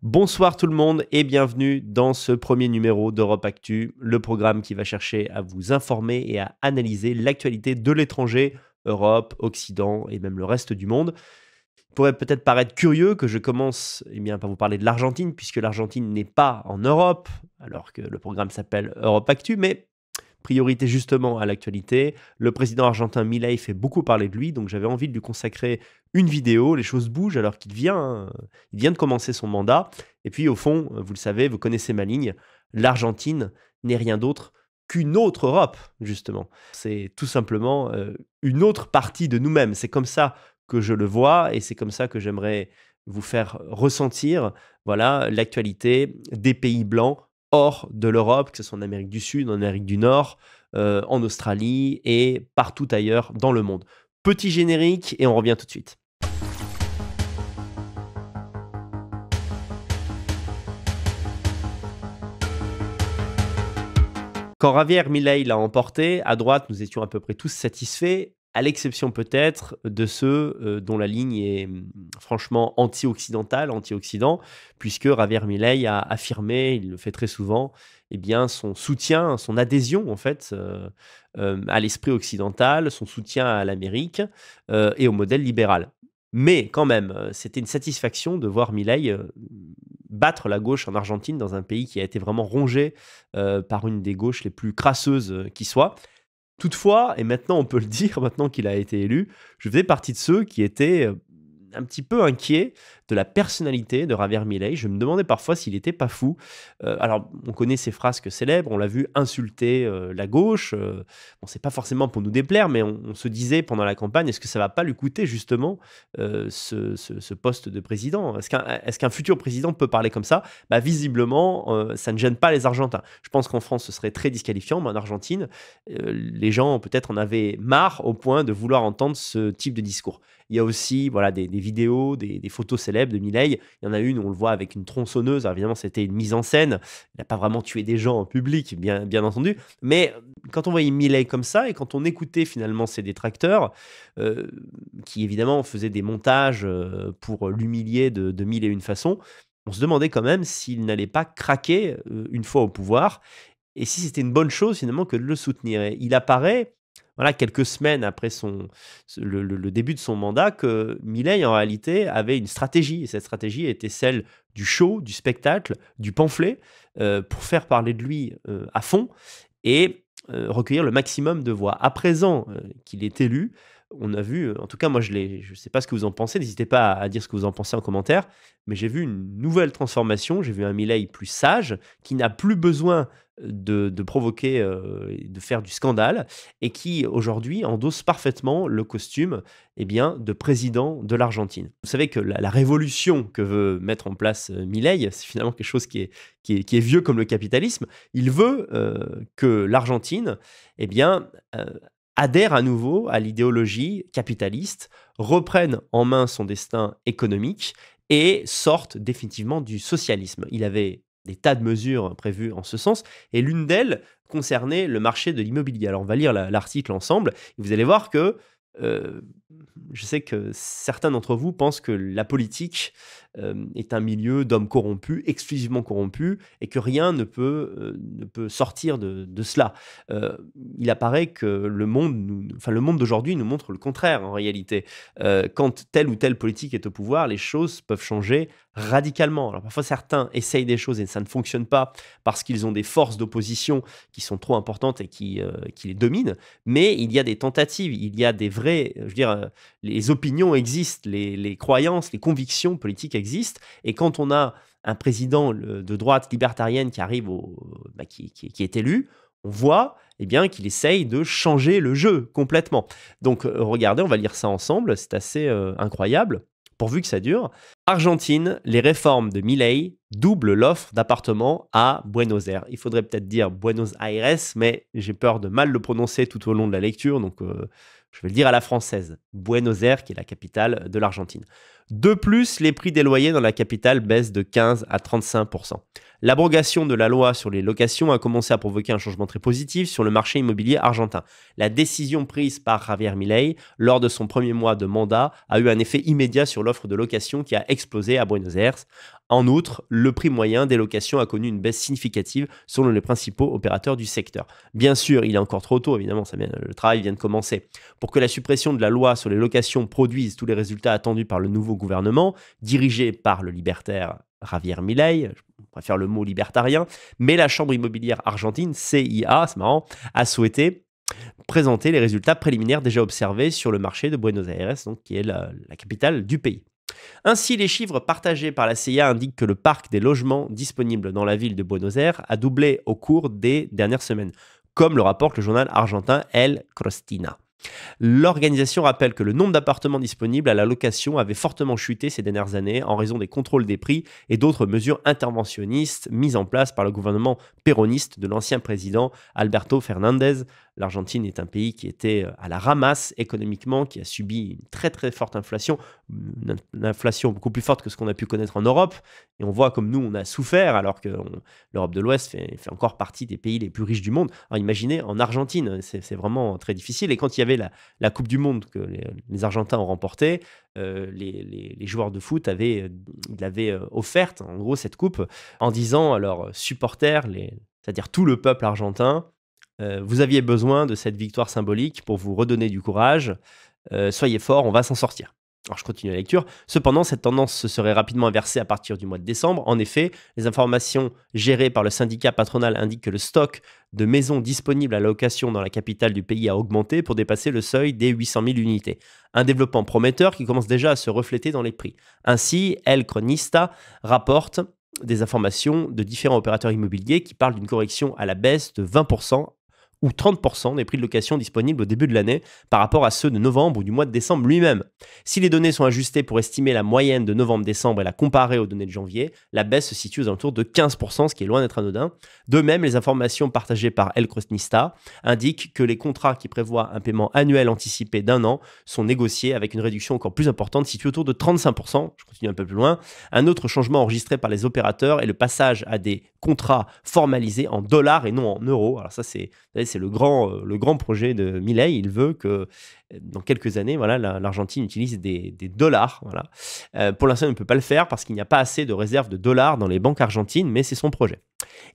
Bonsoir tout le monde et bienvenue dans ce premier numéro d'Europe Actu, le programme qui va chercher à vous informer et à analyser l'actualité de l'étranger, Europe, Occident et même le reste du monde. Il pourrait peut-être paraître curieux que je commence par vous parler de l'Argentine, puisque l'Argentine n'est pas en Europe, alors que le programme s'appelle Europe Actu, mais priorité justement à l'actualité. Le président argentin Milei fait beaucoup parler de lui, donc j'avais envie de lui consacrer une vidéo. Les choses bougent alors il vient de commencer son mandat. Et puis au fond, vous le savez, vous connaissez ma ligne, l'Argentine n'est rien d'autre qu'une autre Europe, justement. C'est tout simplement une autre partie de nous-mêmes. C'est comme ça que je le vois et c'est comme ça que j'aimerais vous faire ressentir voilà, l'actualité des pays blancs hors de l'Europe, que ce soit en Amérique du Sud, en Amérique du Nord, en Australie et partout ailleurs dans le monde. Petit générique et on revient tout de suite. Quand Javier Milei l'a emporté, à droite, nous étions à peu près tous satisfaits, à l'exception peut-être de ceux dont la ligne est franchement anti-occidentale, anti-Occident, puisque Javier Milei a affirmé, il le fait très souvent, eh bien, son soutien, son adhésion en fait à l'esprit occidental, son soutien à l'Amérique et au modèle libéral. Mais quand même, c'était une satisfaction de voir Milei battre la gauche en Argentine, dans un pays qui a été vraiment rongé par une des gauches les plus crasseuses qui soit. Toutefois, et maintenant on peut le dire, maintenant qu'il a été élu, je faisais partie de ceux qui étaient un petit peu inquiets de la personnalité de Javier Milei. Je me demandais parfois s'il n'était pas fou. Alors, on connaît ses frasques célèbres, on l'a vu insulter la gauche. Bon, c'est pas forcément pour nous déplaire, mais on se disait pendant la campagne, est-ce que ça va pas lui coûter justement ce poste de président? Est-ce qu'un futur président peut parler comme ça? Bah, visiblement, ça ne gêne pas les Argentins. Je pense qu'en France, ce serait très disqualifiant, mais en Argentine, les gens peut-être en avaient marre au point de vouloir entendre ce type de discours. Il y a aussi voilà, des vidéos, des photos célèbres de Milei. Il y en a une où on le voit avec une tronçonneuse. Alors évidemment, c'était une mise en scène. Il n'a pas vraiment tué des gens en public, bien entendu. Mais quand on voyait Milei comme ça et quand on écoutait finalement ses détracteurs, qui évidemment faisaient des montages pour l'humilier de mille et une façons, on se demandait quand même s'il n'allait pas craquer une fois au pouvoir et si c'était une bonne chose finalement que de le soutenir. Et il apparaît voilà, quelques semaines après le début de son mandat, que Milei, en réalité, avait une stratégie. Et cette stratégie était celle du show, du spectacle, du pamphlet, pour faire parler de lui à fond et recueillir le maximum de voix. À présent qu'il est élu, on a vu, en tout cas moi je ne sais pas ce que vous en pensez, n'hésitez pas à dire ce que vous en pensez en commentaire, mais j'ai vu une nouvelle transformation, j'ai vu un Milei plus sage, qui n'a plus besoin de provoquer, de faire du scandale, et qui aujourd'hui endosse parfaitement le costume de président de l'Argentine. Vous savez que la révolution que veut mettre en place Milei, c'est finalement quelque chose qui est vieux comme le capitalisme. Il veut que l'Argentine adhère à nouveau à l'idéologie capitaliste, reprenne en main son destin économique et sorte définitivement du socialisme. Il avait des tas de mesures prévues en ce sens, et l'une d'elles concernait le marché de l'immobilier. Alors on va lire l'article ensemble, et vous allez voir que je sais que certains d'entre vous pensent que la politique est un milieu d'hommes corrompus, exclusivement corrompus, et que rien ne peut sortir de cela. Il apparaît que le monde d'aujourd'hui nous montre le contraire en réalité. Quand telle ou telle politique est au pouvoir, les choses peuvent changer radicalement. Alors parfois certains essayent des choses et ça ne fonctionne pas parce qu'ils ont des forces d'opposition qui sont trop importantes et qui les dominent, mais il y a des tentatives, il y a des vrais, les opinions existent, les croyances, les convictions politiques existent, et quand on a un président de droite libertarienne qui arrive, qui est élu, on voit qu'il essaye de changer le jeu complètement. Donc regardez, on va lire ça ensemble, c'est assez incroyable, pourvu que ça dure. Argentine, les réformes de Milei doublent l'offre d'appartements à Buenos Aires. Il faudrait peut-être dire Buenos Aires, mais j'ai peur de mal le prononcer tout au long de la lecture, donc je vais le dire à la française. Buenos Aires, qui est la capitale de l'Argentine. De plus, les prix des loyers dans la capitale baissent de 15 à 35%. L'abrogation de la loi sur les locations a commencé à provoquer un changement très positif sur le marché immobilier argentin. La décision prise par Javier Milei lors de son premier mois de mandat a eu un effet immédiat sur l'offre de location qui a explosé à Buenos Aires. En outre, le prix moyen des locations a connu une baisse significative selon les principaux opérateurs du secteur. Bien sûr, il est encore trop tôt, évidemment, le travail vient de commencer. Pour que la suppression de la loi sur les locations produise tous les résultats attendus par le nouveau gouvernement, dirigé par le libertaire Javier Milei, je préfère le mot libertarien, mais la Chambre immobilière argentine, CIA, c'est marrant, a souhaité présenter les résultats préliminaires déjà observés sur le marché de Buenos Aires, donc, qui est la capitale du pays. Ainsi, les chiffres partagés par la CIA indiquent que le parc des logements disponibles dans la ville de Buenos Aires a doublé au cours des dernières semaines, comme le rapporte le journal argentin El Cristina. L'organisation rappelle que le nombre d'appartements disponibles à la location avait fortement chuté ces dernières années en raison des contrôles des prix et d'autres mesures interventionnistes mises en place par le gouvernement péroniste de l'ancien président Alberto Fernandez. L'Argentine est un pays qui était à la ramasse économiquement, qui a subi une très très forte inflation, une inflation beaucoup plus forte que ce qu'on a pu connaître en Europe. Et on voit comme nous, on a souffert alors que l'Europe de l'Ouest fait encore partie des pays les plus riches du monde. Alors imaginez, en Argentine, c'est vraiment très difficile. Et quand il y avait la Coupe du Monde que les Argentins ont remportée, les joueurs de foot avaient offerte, en gros, cette coupe en disant à leurs supporters, c'est-à-dire tout le peuple argentin, vous aviez besoin de cette victoire symbolique pour vous redonner du courage. Soyez forts, on va s'en sortir. Alors je continue la lecture. Cependant, cette tendance se serait rapidement inversée à partir du mois de décembre. En effet, les informations gérées par le syndicat patronal indiquent que le stock de maisons disponibles à la location dans la capitale du pays a augmenté pour dépasser le seuil des 800 000 unités. Un développement prometteur qui commence déjà à se refléter dans les prix. Ainsi, El Cronista rapporte des informations de différents opérateurs immobiliers qui parlent d'une correction à la baisse de 20% ou 30% des prix de location disponibles au début de l'année par rapport à ceux de novembre ou du mois de décembre lui-même. Si les données sont ajustées pour estimer la moyenne de novembre-décembre et la comparer aux données de janvier, la baisse se situe aux alentours de 15%, ce qui est loin d'être anodin. De même, les informations partagées par El Cronista indiquent que les contrats qui prévoient un paiement annuel anticipé d'un an sont négociés avec une réduction encore plus importante située autour de 35%. Je continue un peu plus loin. Un autre changement enregistré par les opérateurs est le passage à des contrats formalisés en dollars et non en euros. Alors ça, c'est le grand projet de Milei. Il veut que dans quelques années, voilà, l'Argentine utilise des dollars. Voilà. Pour l'instant, il ne peut pas le faire parce qu'il n'y a pas assez de réserves de dollars dans les banques argentines, mais c'est son projet.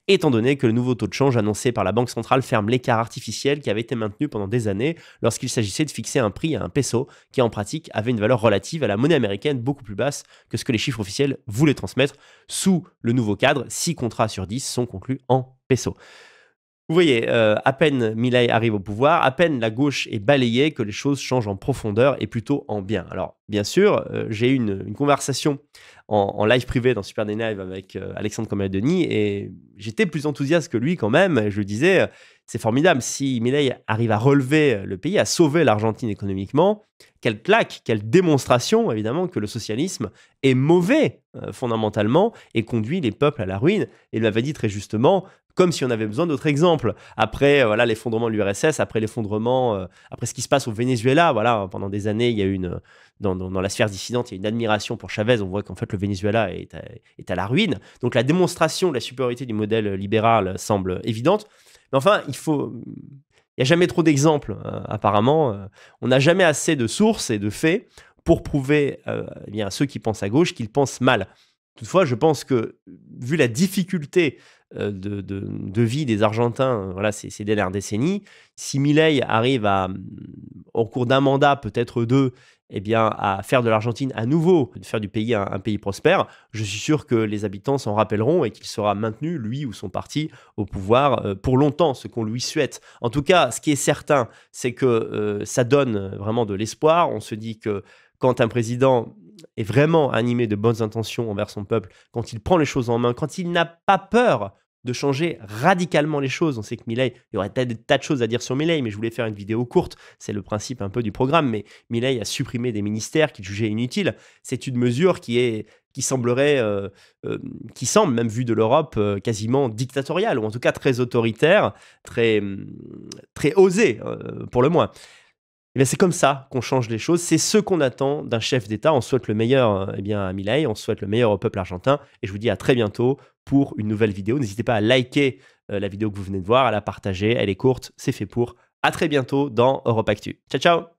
Étant donné que le nouveau taux de change annoncé par la Banque centrale ferme l'écart artificiel qui avait été maintenu pendant des années lorsqu'il s'agissait de fixer un prix à un peso qui en pratique avait une valeur relative à la monnaie américaine beaucoup plus basse que ce que les chiffres officiels voulaient transmettre. Sous le nouveau cadre, 6 contrats sur 10 sont conclus en peso. Vous voyez, à peine Milei arrive au pouvoir, à peine la gauche est balayée que les choses changent en profondeur et plutôt en bien. Alors, bien sûr, j'ai eu une conversation en live privé dans Super Day Live avec Alexandre Comadoni et j'étais plus enthousiaste que lui quand même. Je lui disais, c'est formidable, si Milei arrive à relever le pays, à sauver l'Argentine économiquement, quelle claque, quelle démonstration évidemment que le socialisme est mauvais fondamentalement et conduit les peuples à la ruine. Et il m'avait dit très justement, comme si on avait besoin d'autres exemples. Après l'effondrement de l'URSS, après l'effondrement, après ce qui se passe au Venezuela, voilà, pendant des années, il y a eu dans la sphère dissidente, il y a une admiration pour Chavez. On voit qu'en fait, le Venezuela est à la ruine. Donc la démonstration de la supériorité du modèle libéral semble évidente. Mais enfin, il n'y a jamais trop d'exemples, apparemment. On n'a jamais assez de sources et de faits pour prouver à ceux qui pensent à gauche qu'ils pensent mal. Toutefois, je pense que, vu la difficulté de vie des Argentins ces dernières décennies, si Milei arrive au cours d'un mandat, peut-être deux, à faire de l'Argentine à nouveau, de faire du pays un pays prospère, je suis sûr que les habitants s'en rappelleront et qu'il sera maintenu, lui ou son parti, au pouvoir pour longtemps, ce qu'on lui souhaite. En tout cas, ce qui est certain, c'est que ça donne vraiment de l'espoir. On se dit que quand un président est vraiment animé de bonnes intentions envers son peuple, quand il prend les choses en main, quand il n'a pas peur de changer radicalement les choses. On sait que Milei, il y aurait des tas de choses à dire sur Milei, mais je voulais faire une vidéo courte, c'est le principe un peu du programme, mais Milei a supprimé des ministères qu'il jugeait inutiles. C'est une mesure qui semble, même vue de l'Europe, quasiment dictatoriale, ou en tout cas très autoritaire, très osée, pour le moins. Et bien c'est comme ça qu'on change les choses. C'est ce qu'on attend d'un chef d'État. On souhaite le meilleur à Milei, on souhaite le meilleur au peuple argentin. Et je vous dis à très bientôt pour une nouvelle vidéo. N'hésitez pas à liker la vidéo que vous venez de voir, à la partager. Elle est courte, c'est fait pour. À très bientôt dans Europe Actu. Ciao, ciao!